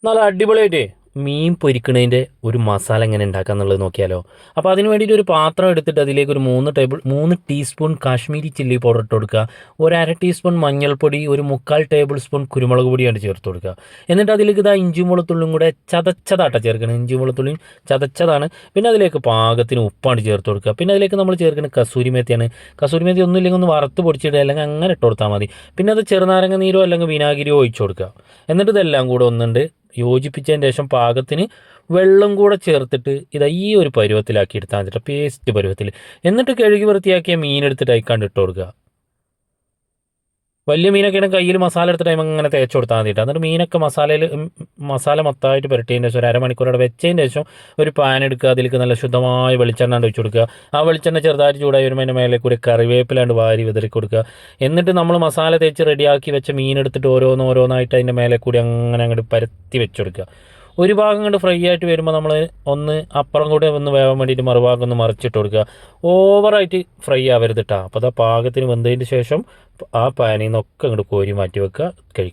നല്ല അടിപൊളിയായിട്ട് മീൻ പൊരിക്കണതിൻ്റെ ഒരു മസാല എങ്ങനെ ഉണ്ടാക്കുക എന്നുള്ളത് നോക്കിയാലോ. അപ്പോൾ അതിന് വേണ്ടിയിട്ട് ഒരു പാത്രം എടുത്തിട്ട് അതിലേക്ക് ഒരു 3 ടീസ്പൂൺ കാശ്മീരി ചില്ലി പൗഡർ ഇട്ട് കൊടുക്കുക. ഒരു അര ടീസ്പൂൺ മഞ്ഞൾപ്പൊടി, ഒരു 1/4 ടേബിൾ സ്പൂൺ കുരുമുളക് പൊടിയാണ് ചേർത്ത് കൊടുക്കുക. എന്നിട്ട് അതിലേക്ക് ഇതാ ഇഞ്ചിയും വെളുത്തുള്ളിയും കൂടെ ചതച്ചതാട്ട ചേർക്കണം. ഇഞ്ചിയും വെളുത്തുള്ളിയും ചതച്ചതാണ്. പിന്നെ അതിലേക്ക് പാകത്തിന് ഉപ്പാണ് ചേർത്ത് കൊടുക്കുക. പിന്നെ അതിലേക്ക് നമ്മൾ ചേർക്കുന്നത് കസൂരി മേത്തിയാണ്. കസൂരി മേത്തി ഒന്നും ഇല്ലെങ്കിൽ ഒന്ന് വറുത്ത് പൊടിച്ചിടുക, അല്ലെങ്കിൽ അങ്ങനെ ഇട്ട് കൊടുത്താൽ മതി. പിന്നെ അത് ചെറുനാരങ്ങ നീരോ അല്ലെങ്കിൽ വിനാഗിരിയോ ഒഴിച്ചു കൊടുക്കുക. എന്നിട്ട് ഇതെല്ലാം കൂടെ ഒന്നുണ്ട് യോജിപ്പിച്ചതിന് ശേഷം പാകത്തിന് വെള്ളം കൂടെ ചേർത്തിട്ട് ഇതാ ഈ ഒരു പരുവത്തിലാക്കി എടുത്താൽ മതിട്ടോ, പേസ്റ്റ് പരുവത്തിൽ. എന്നിട്ട് കഴുകി വൃത്തിയാക്കിയ മീനെടുത്തിട്ട് അയക്കാണ്ട് ഇട്ട് കൊടുക്കുക. വലിയ മീനൊക്കെയാണ് കയ്യിൽ മസാല എടുത്ത ടൈം അങ്ങനെ തേച്ച് കൊടുത്താൽ മതിയിട്ട്. എന്നിട്ട് മീനൊക്കെ മസാല മൊത്തമായിട്ട് പുരട്ടിയതിന് ശേഷം ഒരു അരമണിക്കൂറോടെ വെച്ചതിന് ശേഷം ഒരു പാൻ എടുക്കുക. അതിലേക്ക് നല്ല ശുദ്ധമായ വെളിച്ചെണ്ണ ഒഴിച്ച് കൊടുക്കുക. ആ വെളിച്ചെണ്ണ ചെറുതായിട്ട് ചൂടായി വരുമ്പോൾ അതിൻ്റെ മേലെ കൂടി കറിവേപ്പിലാണ്ട് വാരി വിതറി കൊടുക്കുക. എന്നിട്ട് നമ്മൾ മസാല തേച്ച് റെഡിയാക്കി വെച്ച മീനെടുത്തിട്ട് ഓരോന്നായിട്ട് അതിൻ്റെ മേലെ കൂടി അങ്ങനെ അങ്ങോട്ട് പരത്തി വെച്ച് കൊടുക്കുക. ഒരു ഭാഗം കൊണ്ട് ഫ്രൈ ആയിട്ട് വരുമ്പോൾ നമ്മൾ ഒന്ന് അപ്പുറം കൂടെ ഒന്ന് വേവാൻ വേണ്ടിയിട്ട് മറുഭാഗം ഒന്ന് മറിച്ചിട്ട് കൊടുക്കുക. ഓവറായിട്ട് ഫ്രൈ ആവരുത് കേട്ടോ. അപ്പോൾ അത് പാകത്തിന് വെന്തതിന് ശേഷം ആ പാനിൽ നിന്നൊക്കെ അങ്ങോട്ട് കോരി മാറ്റി വെക്കുക, കഴിക്കുക.